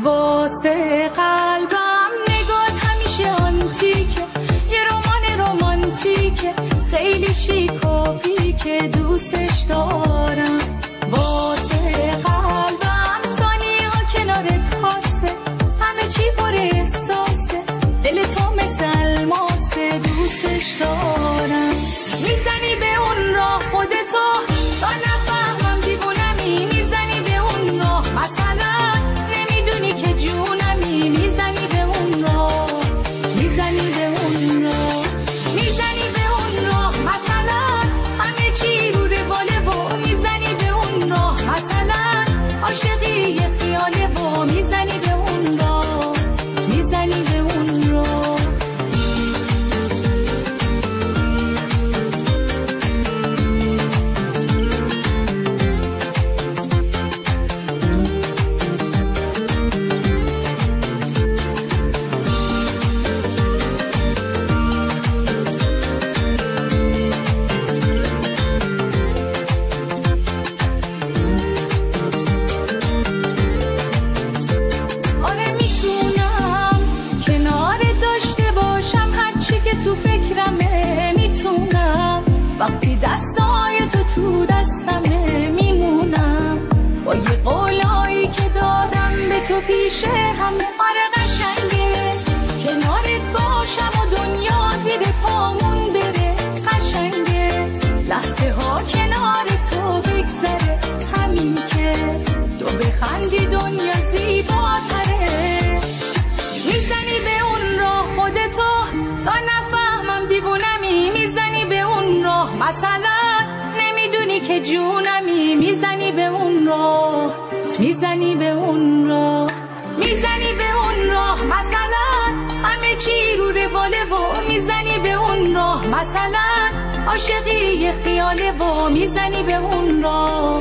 واسه قلبم نگات همیشه آنتیکه، یه رمان رومانتیکه، خیلی شیک و پیکه، دوستش دارم. واسه قلبم ثانیه ها کنارت خاصه، همه چی پر احساسه، دل تو مثل الماسه، دوستش دارم. میزنی به اون راه خودتو تا نفهمم دیوونمی، میزنی به اون راه مثلا نمیدونی که جونمی، میزنی به اون راه، میزنی به اون راه، میزنی به اون راه مثلا همه چی رو رواله و میزنی به اون راه مثلا عاشقی یه خیاله و میزنی به اون راه، میزنی به اون راه. تو فکرمه میتونم وقتی دستای تو دستمه میمونم، با یه قولایی که دادم به تو پیشه همه آره قشنگه، کنارت باشم و دنیا زیر پامون بره قشنگه، لحظه ها کنار تو بگذره همین که تو بخندی دنیا زیباتره. میزنی به اون راه خودتو تا نفهمم دیوونمی، میزنی به اون راه مثلا نمیدونی که جونمی، میزنی به اون راه، میزنی به اون راه، میزنی به اون راه مثلا همه چی رو رواله و میزنی به اون راه مثلا عاشقی یه خیاله و میزنی به اون راه.